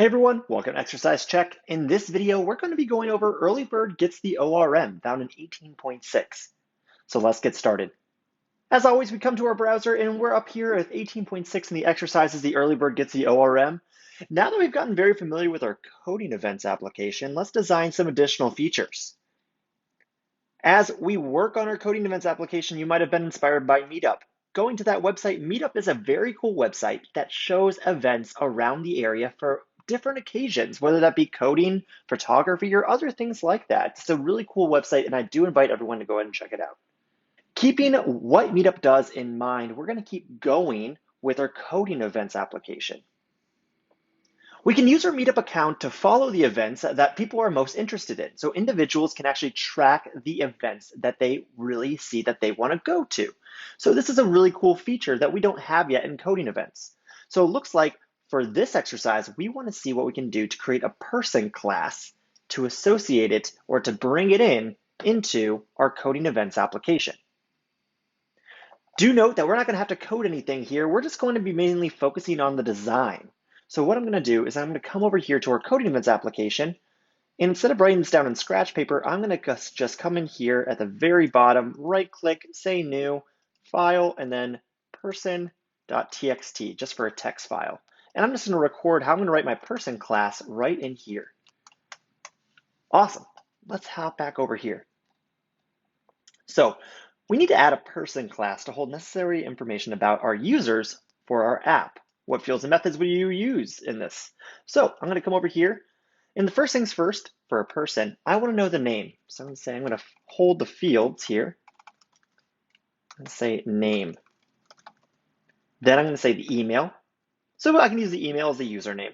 Hey everyone, welcome to Exercise Check. In this video, we're going to be going over early bird gets the ORM found in 18.6. So let's get started. As always, we come to our browser and we're up here at 18.6 in the exercises, the early bird gets the ORM. Now that we've gotten very familiar with our coding events application, let's design some additional features. As we work on our coding events application, you might have been inspired by Meetup. Going to that website, Meetup is a very cool website that shows events around the area for different occasions, whether that be coding, photography, or other things like that. It's a really cool website, and I do invite everyone to go ahead and check it out. Keeping what Meetup does in mind, we're going to keep going with our coding events application. We can use our Meetup account to follow the events that people are most interested in. So individuals can actually track the events that they really see that they want to go to. So this is a really cool feature that we don't have yet in coding events. So it looks like for this exercise, we want to see what we can do to create a person class to associate it or to bring it into our coding events application. Do note that we're not going to have to code anything here. We're just going to be mainly focusing on the design. So what I'm going to do is I'm going to come over here to our coding events application. And instead of writing this down in scratch paper, I'm going to just come in here at the very bottom, right click, say new, file, and then person.txt, just for a text file. And I'm just going to record how I'm going to write my person class right in here. Awesome. Let's hop back over here. So we need to add a person class to hold necessary information about our users for our app. What fields and methods will you use in this? So I'm going to come over here. And the first things first, for a person, I want to know the name. So I'm going to say I'm going to hold the fields here and say name. Then I'm going to say the email. So I can use the email as the username.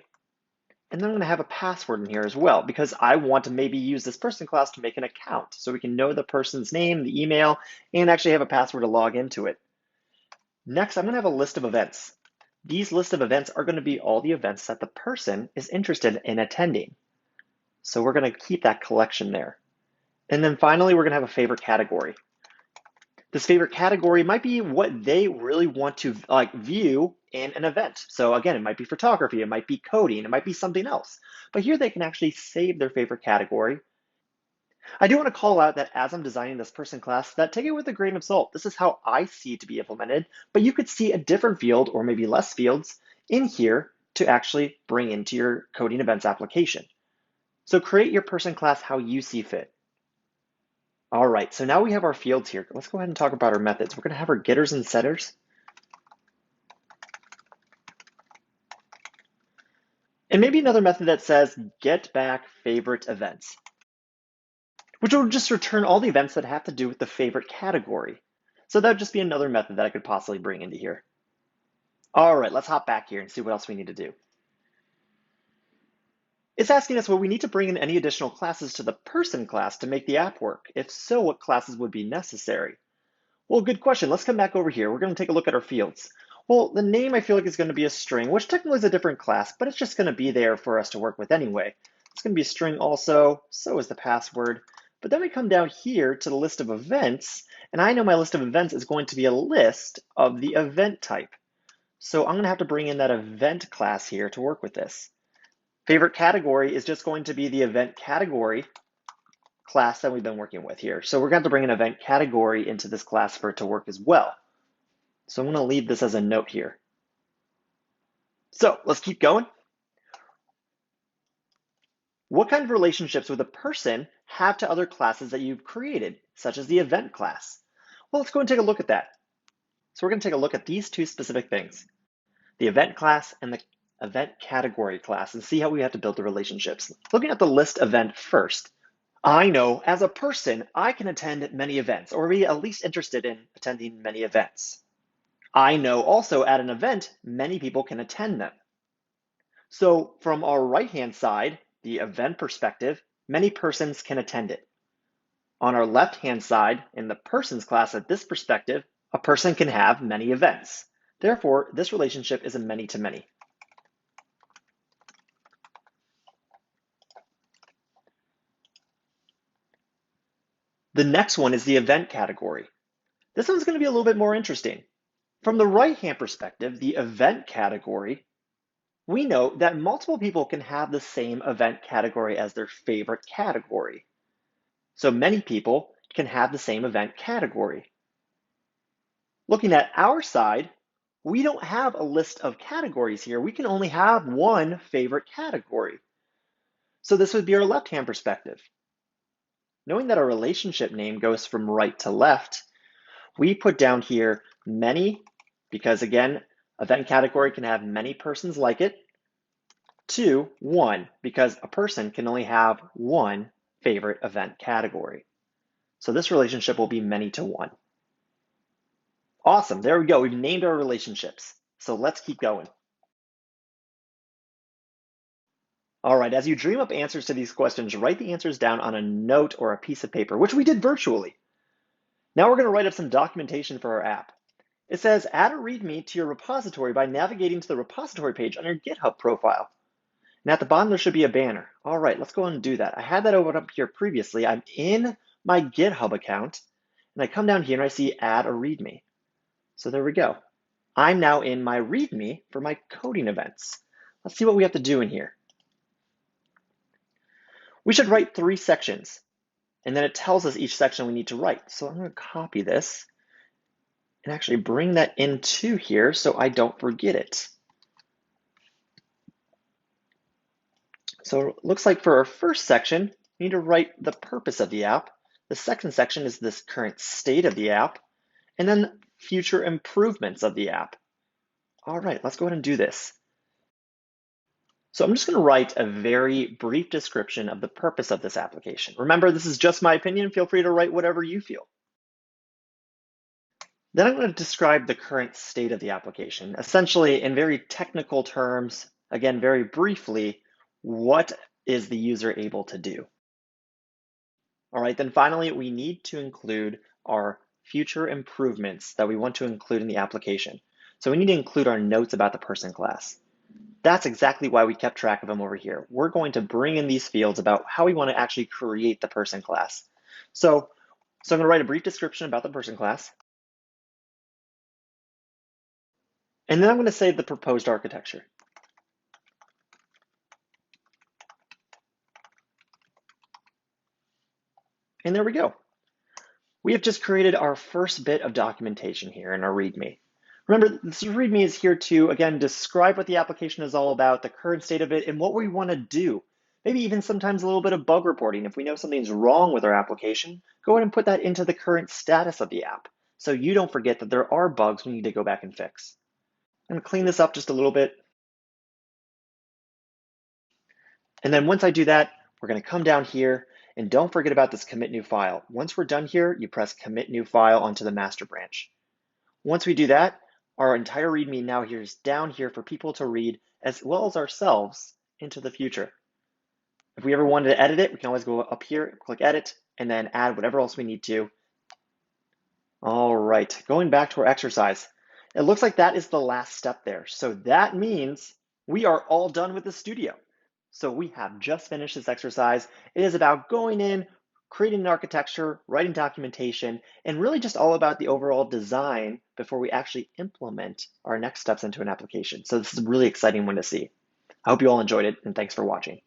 And then I'm going to have a password in here as well, because I want to maybe use this person class to make an account so we can know the person's name, the email, and actually have a password to log into it. Next, I'm going to have a list of events. These list of events are going to be all the events that the person is interested in attending. So we're going to keep that collection there. And then finally, we're going to have a favorite category. This favorite category might be what they really want to view in an event. So again, it might be photography, it might be coding, it might be something else. But here they can actually save their favorite category. I do want to call out that as I'm designing this person class, that take it with a grain of salt. This is how I see it to be implemented, but you could see a different field or maybe less fields in here to actually bring into your coding events application. So create your person class how you see fit. All right, so now we have our fields here. Let's go ahead and talk about our methods. We're going to have our getters and setters. And maybe another method that says get back favorite events, which will just return all the events that have to do with the favorite category. So that would just be another method that I could possibly bring into here. All right, let's hop back here and see what else we need to do. It's asking us, well, we need to bring in any additional classes to the person class to make the app work. If so, what classes would be necessary? Well, good question. Let's come back over here. We're going to take a look at our fields. Well, the name I feel like is going to be a string, which technically is a different class, but it's just going to be there for us to work with anyway. It's going to be a string also, so is the password. But then we come down here to the list of events, and I know my list of events is going to be a list of the event type. So I'm going to have to bring in that event class here to work with this. Favorite category is just going to be the event category class that we've been working with here. So we're going to have to bring an event category into this class for it to work as well. So I'm going to leave this as a note here. So let's keep going. What kind of relationships would a person have to other classes that you've created, such as the event class? Well, let's go and take a look at that. So we're going to take a look at these two specific things, the event class and the event category class, and see how we have to build the relationships. Looking at the list event first, I know as a person, I can attend many events or be at least interested in attending many events. I know also at an event, many people can attend them. So from our right-hand side, the event perspective, many persons can attend it. On our left-hand side, in the persons class at this perspective, a person can have many events. Therefore, this relationship is a many-to-many. The next one is the event category. This one's going to be a little bit more interesting. From the right-hand perspective, the event category we know that multiple people can have the same event category as their favorite category. So many people can have the same event category. Looking at our side, we don't have a list of categories here. We can only have one favorite category. So this would be our left-hand perspective. Knowing that our relationship name goes from right to left, we put down here many, because again, event category can have many persons like it, to one, because a person can only have one favorite event category. So this relationship will be many to one. Awesome, there we go. We've named our relationships. So let's keep going. All right, as you dream up answers to these questions, write the answers down on a note or a piece of paper, which we did virtually. Now we're going to write up some documentation for our app. It says, add a README to your repository by navigating to the repository page on your GitHub profile. And at the bottom, there should be a banner. All right, let's go ahead and do that. I had that open up here previously. I'm in my GitHub account, and I come down here and I see add a README. So there we go. I'm now in my README for my coding events. Let's see what we have to do in here. We should write 3 sections, and then it tells us each section we need to write. So I'm going to copy this and actually bring that into here so I don't forget it. So it looks like for our first section, we need to write the purpose of the app. The second section is this current state of the app, and then future improvements of the app. All right, let's go ahead and do this. So I'm just going to write a very brief description of the purpose of this application. Remember, this is just my opinion. Feel free to write whatever you feel. Then I'm going to describe the current state of the application, essentially in very technical terms, again, very briefly, what is the user able to do? All right, then finally, we need to include our future improvements that we want to include in the application. So we need to include our notes about the person class. That's exactly why we kept track of them over here. We're going to bring in these fields about how we want to actually create the person class. So I'm going to write a brief description about the person class. And then I'm going to save the proposed architecture. And there we go. We have just created our first bit of documentation here in our README. Remember, this README is here to, again, describe what the application is all about, the current state of it, and what we want to do. Maybe even sometimes a little bit of bug reporting. If we know something's wrong with our application, go ahead and put that into the current status of the app, so you don't forget that there are bugs we need to go back and fix. I'm going to clean this up just a little bit. And then once I do that, we're going to come down here, and don't forget about this commit new file. Once we're done here, you press commit new file onto the master branch. Once we do that, our entire README now here is down here for people to read, as well as ourselves, into the future. If we ever wanted to edit it, we can always go up here, click edit, and then add whatever else we need to. All right, going back to our exercise. It looks like that is the last step there. So that means we are all done with the studio. So we have just finished this exercise. It is about going in, creating an architecture, writing documentation, and really just all about the overall design before we actually implement our next steps into an application. So this is a really exciting one to see. I hope you all enjoyed it, and thanks for watching.